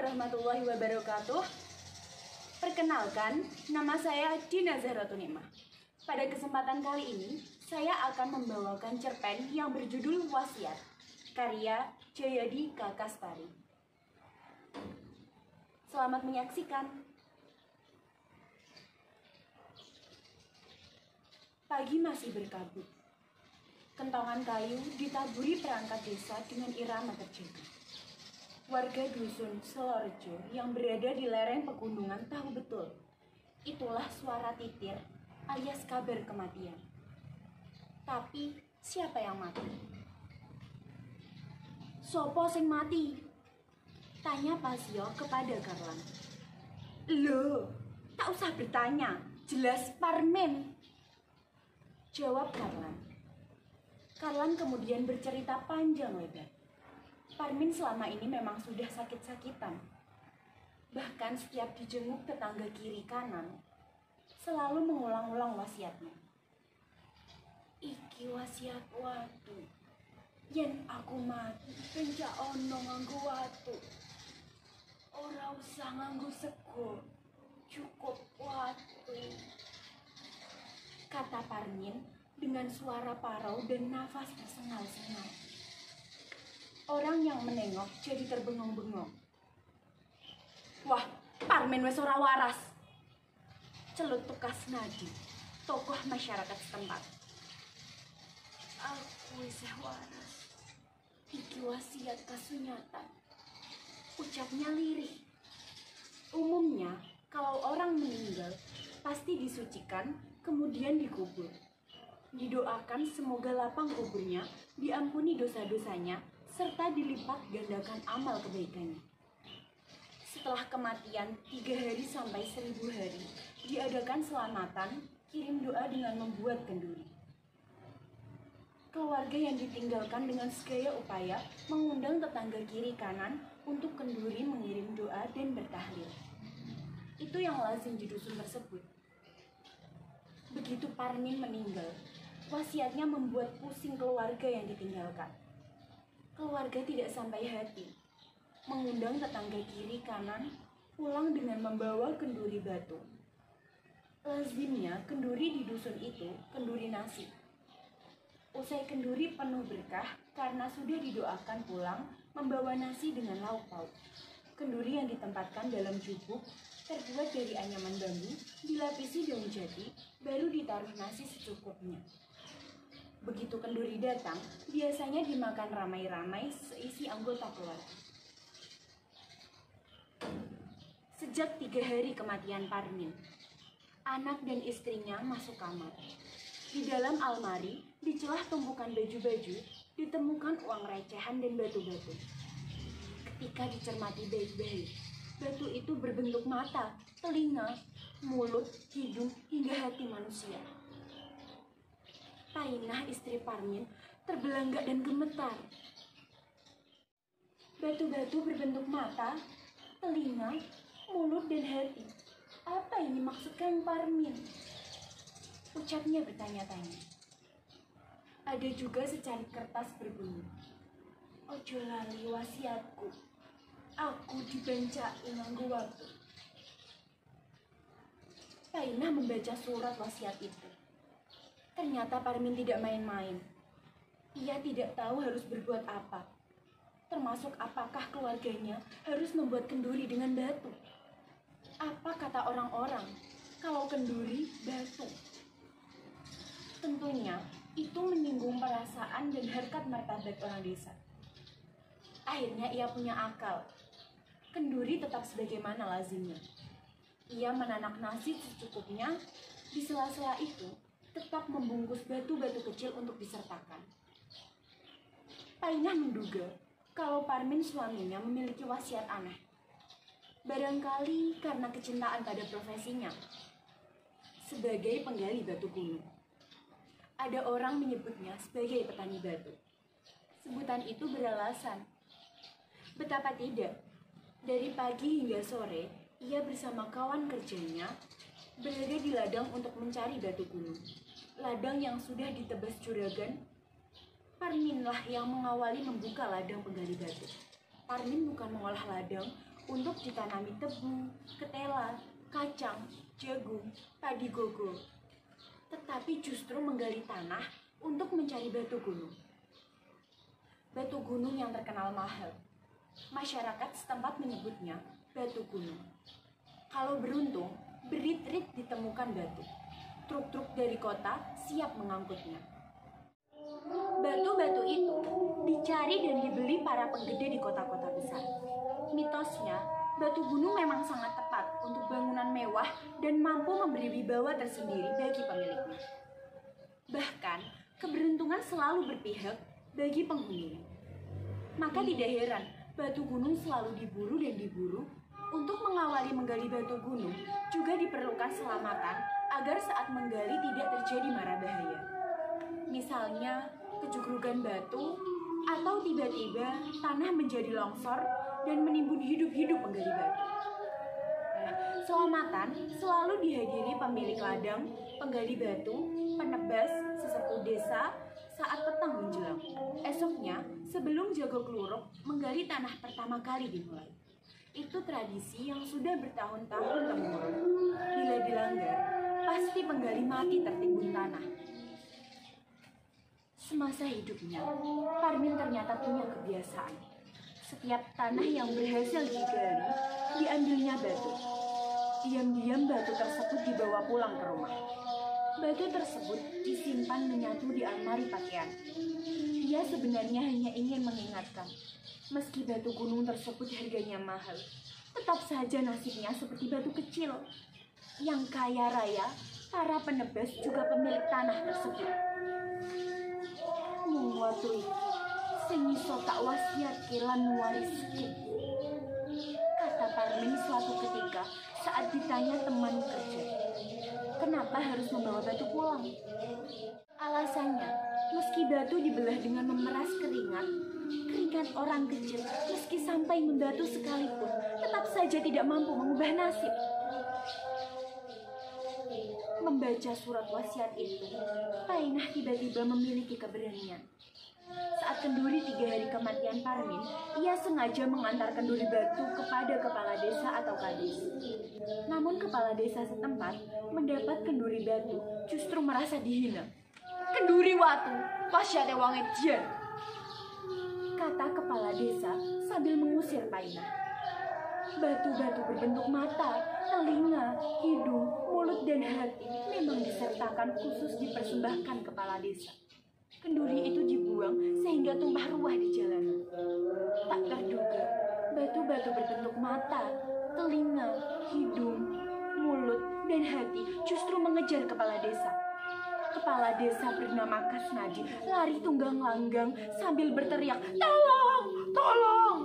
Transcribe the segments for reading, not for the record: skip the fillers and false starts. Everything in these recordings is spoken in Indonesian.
warahmatullahi wabarakatuh. Perkenalkan, nama saya Dina Zahratunimah. Pada kesempatan kali ini, saya akan membawakan cerpen yang berjudul Wasiat, karya Jayadi Kakastari. Selamat menyaksikan. Pagi masih berkabut. Kentongan kayu ditaburi perangkat desa dengan irama terjaga. Warga dusun Selorejo yang berada di lereng pegunungan tahu betul, itulah suara titir alias kabar kematian. Tapi siapa yang mati? Sopo sing mati? Tanya Pasio kepada Karlan. Loh, tak usah bertanya, jelas Parmin. Jawab Karlan. Karlan kemudian bercerita panjang lebar. Parmin selama ini memang sudah sakit-sakitan. Bahkan setiap dijenguk tetangga kiri kanan, selalu mengulang-ulang wasiatnya. Iki wasiat watu, yen aku mati pencak ono nganggo watu. Ora usah nganggo sego, cukup watu. Kata Parmin dengan suara parau dan nafas tersengal-sengal. Orang yang menengok jadi terbengong-bengong. Wah, Parmin wes ora waras. Celut tukas nadi, tokoh masyarakat setempat. Aku wes waras. Iki wasiat kasunyatan. Ucapnya lirih. Umumnya, kalau orang meninggal, pasti disucikan, kemudian dikubur. Didoakan semoga lapang kuburnya, diampuni dosa-dosanya, serta dilipat gandakan amal kebaikannya. Setelah kematian 3 hari sampai 1000 hari, diadakan selamatan, kirim doa dengan membuat kenduri. Keluarga yang ditinggalkan dengan segala upaya mengundang tetangga kiri kanan untuk kenduri mengirim doa dan bertahlil. Itu yang lazim di dusun tersebut. Begitu Parmin meninggal, wasiatnya membuat pusing keluarga yang ditinggalkan. Keluarga tidak sampai hati, mengundang tetangga kiri kanan pulang dengan membawa kenduri batu. Lazimnya kenduri di dusun itu kenduri nasi. Usai kenduri penuh berkah karena sudah didoakan pulang membawa nasi dengan lauk pauk. Kenduri yang ditempatkan dalam jubuk terbuat dari anyaman bambu, dilapisi daun jati, baru ditaruh nasi secukupnya. Begitu kenduri datang, biasanya dimakan ramai-ramai seisi anggota keluarga. Sejak 3 hari kematian Parmin, anak dan istrinya masuk kamar. Di dalam almari, di celah tumpukan baju-baju, ditemukan uang recehan dan batu-batu. Ketika dicermati baik-baik, batu itu berbentuk mata, telinga, mulut, hidung, hingga hati manusia. Painah istri Parmin terbelangga dan gemetar. Batu-batu berbentuk mata, telinga, mulut, dan hati. Apa ini maksud Kang Parmin? Ucapnya bertanya-tanya. Ada juga secari kertas berbunyi. Ojo lali wasiatku, aku dibencai nganggo watu. Painah membaca surat wasiat itu. Ternyata Parmin tidak main-main. Ia tidak tahu harus berbuat apa. Termasuk apakah keluarganya harus membuat kenduri dengan batu. Apa kata orang-orang kalau kenduri batu? Tentunya itu menyinggung perasaan dan harkat martabat orang desa. Akhirnya ia punya akal. Kenduri tetap sebagaimana lazimnya. Ia menanak nasi secukupnya, di sela-sela itu tetap membungkus batu-batu kecil untuk disertakan. Painah menduga kalau Parmin suaminya memiliki wasiat aneh. Barangkali karena kecintaan pada profesinya sebagai penggali batu gunung. Ada orang menyebutnya sebagai petani batu. Sebutan itu beralasan. Betapa tidak, dari pagi hingga sore, ia bersama kawan kerjanya berada di ladang untuk mencari batu gunung. Ladang yang sudah ditebas juragan, Parminlah yang mengawali membuka ladang penggali batu. Parmin bukan mengolah ladang untuk ditanami tebu, ketela, kacang, jagung, padi gogo. Tetapi justru menggali tanah untuk mencari batu gunung. Batu gunung yang terkenal mahal. Masyarakat setempat menyebutnya batu gunung. Kalau beruntung, berit-rit ditemukan batu. Truk-truk dari kota siap mengangkutnya. Batu-batu itu dicari dan dibeli para penggede di kota-kota besar. Mitosnya, batu gunung memang sangat tepat untuk bangunan mewah dan mampu memberi wibawa tersendiri bagi pemiliknya. Bahkan, keberuntungan selalu berpihak bagi penghuninya. Maka tidak heran, batu gunung selalu diburu dan diburu. Untuk mengawali menggali batu gunung, juga diperlukan selamatan agar saat menggali tidak terjadi mara bahaya. Misalnya, kejugrugan batu, atau tiba-tiba tanah menjadi longsor dan menimbun hidup-hidup penggali batu. Selamatan selalu dihadiri pemilik ladang, penggali batu, penebas, sesepuh desa saat petang menjelang. Esoknya, sebelum jago keluruk menggali tanah pertama kali dimulai. Itu tradisi yang sudah bertahun-tahun temurun. Bila dilanggar, pasti penggali mati tertimbun tanah. Semasa hidupnya, Parmin ternyata punya kebiasaan. Setiap tanah yang berhasil digali, diambilnya batu. Diam-diam batu tersebut dibawa pulang ke rumah. Batu tersebut disimpan menyatu di almari pakaian. Dia sebenarnya hanya ingin mengingatkan, meski batu gunung tersebut harganya mahal, tetap saja nasibnya seperti batu kecil. Yang kaya raya, para penebas juga pemilik tanah tersebut. Mung watu iki sing iso tak wasiatke lan warisake, kata Parmin suatu ketika saat ditanya teman kerja, kenapa harus membawa batu pulang? Alasannya, meski batu dibelah dengan memeras keringat orang kecil, meski sampai membatu sekalipun, tetap saja tidak mampu mengubah nasib. Membaca surat wasiat itu, Painah tiba-tiba memiliki keberanian. Saat kenduri 3 hari kematian Parmin, ia sengaja mengantar kenduri batu kepada kepala desa atau kades. Namun kepala desa setempat mendapat kenduri batu justru merasa dihina. Kenduri watu, pasyate wong ejen, kata kepala desa sambil mengusir Painah. Batu-batu berbentuk mata, telinga, hidung, mulut, dan hati memang disertakan khusus dipersembahkan kepala desa. Kenduri itu dibuang sehingga tumpah ruah di jalanan. Tak terduga, batu-batu berbentuk mata, telinga, hidung, mulut, dan hati justru mengejar kepala desa. Kepala desa bernama Kasnadi lari tunggang langgang sambil berteriak, "Tolong! Tolong!"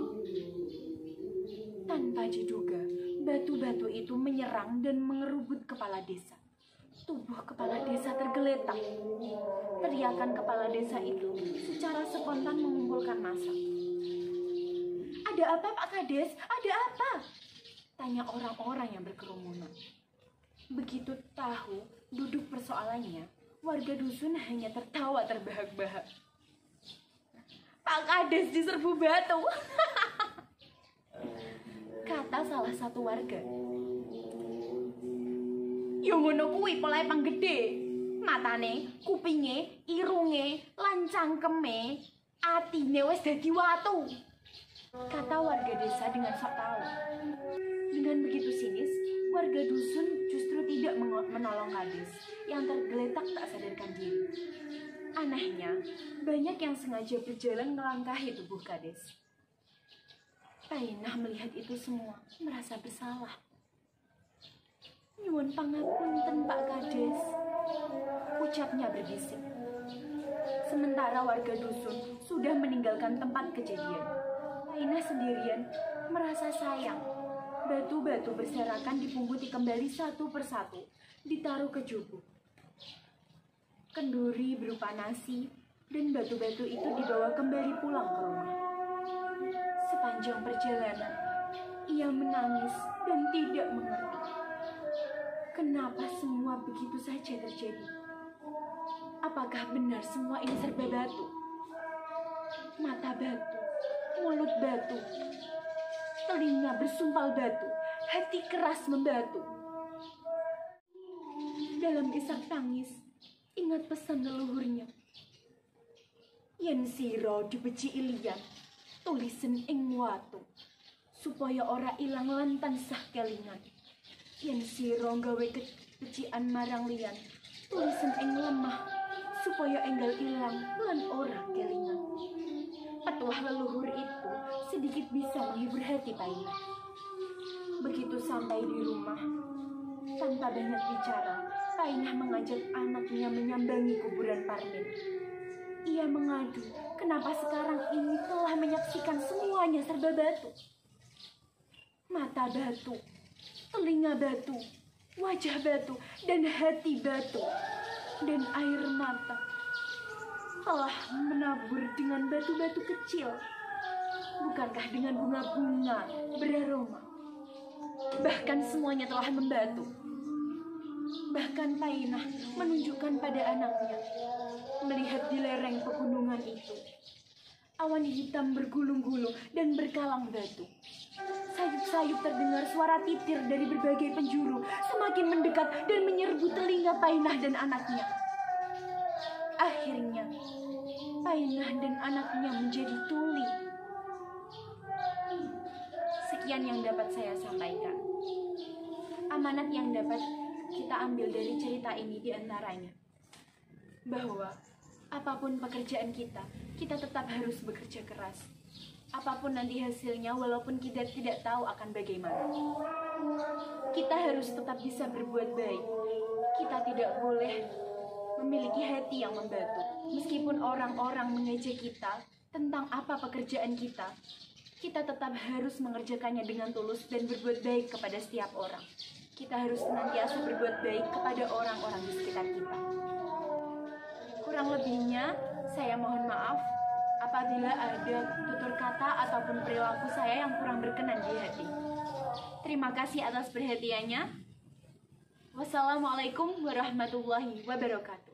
Tanpa diduga, batu-batu itu menyerang dan mengerubut kepala desa. Tubuh kepala desa tergeletak. Teriakan kepala desa itu secara spontan mengumpulkan massa. "Ada apa, Pak Kades? Ada apa?" tanya orang-orang yang berkerumunan. Begitu tahu duduk persoalannya, warga dusun hanya tertawa terbahak-bahak. "Pak Kades diserbu batu," kata salah satu warga. "Yo ngono kuwi polahe panggede. Matane, kupinge, irunge, lan cangkeme, atine wis dadi watu," kata warga desa dengan sok tahu. Dengan begitu sinis, warga dusun justru tidak menolong Kades yang tergeletak tak sadarkan diri. Anehnya, banyak yang sengaja berjalan melangkahi tubuh Kades. Painah melihat itu semua, merasa bersalah. "Nyuwun pangapunten, Pak Kades," ucapnya berbisik. Sementara warga dusun sudah meninggalkan tempat kejadian, Painah sendirian merasa sayang. Batu-batu berserakan dipunguti kembali satu persatu, ditaruh ke jubuk. Kenduri berupa nasi dan batu-batu itu dibawa kembali pulang ke rumah. Sepanjang perjalanan, ia menangis dan tidak mengerti kenapa semua begitu saja terjadi. Apakah benar semua ini serba batu? Mata batu, mulut batu, telinga bersumpal batu, hati keras membatu. Dalam isak tangis, ingat pesan leluhurnya. Yen sira dibeci ilian, tulisen ing watu, supaya ora ilang lan tansah kelingan. Yen sira gawe kecikan marang liyan, tulisen ing lemah, supaya enggal ilang lan ora kelingan. Petuah leluhur itu sedikit bisa menghibur hati Painah. Begitu sampai di rumah, tanpa banyak bicara, Painah mengajak anaknya menyambangi kuburan Parmin. Ia mengadu kenapa sekarang ini telah menyaksikan semuanya serba batu. Mata batu, telinga batu, wajah batu, dan hati batu. Dan air mata telah menabur dengan batu-batu kecil. Bukankah dengan bunga-bunga beraroma? Bahkan semuanya telah membatu. Bahkan Painah menunjukkan pada anaknya, melihat di lereng pegunungan itu, awan hitam bergulung-gulung dan berkalang batu. Sayup-sayup terdengar suara titir dari berbagai penjuru, semakin mendekat dan menyerbu telinga Painah dan anaknya. Akhirnya, Painah dan anaknya menjadi tuli. Sekian yang dapat saya sampaikan. Amanat yang dapat kita ambil dari cerita ini diantaranya, bahwa apapun pekerjaan kita tetap harus bekerja keras. Apapun nanti hasilnya, walaupun kita tidak tahu akan bagaimana, kita harus tetap bisa berbuat baik. Kita tidak boleh memiliki hati yang membatu. Meskipun orang-orang mengejek kita tentang apa pekerjaan kita tetap harus mengerjakannya dengan tulus dan berbuat baik kepada setiap orang. Kita harus senantiasa berbuat baik kepada orang-orang di sekitar kita. Kurang lebihnya, saya mohon maaf apabila ada tutur kata ataupun perilaku saya yang kurang berkenan di hati. Terima kasih atas perhatiannya. Wassalamualaikum warahmatullahi wabarakatuh.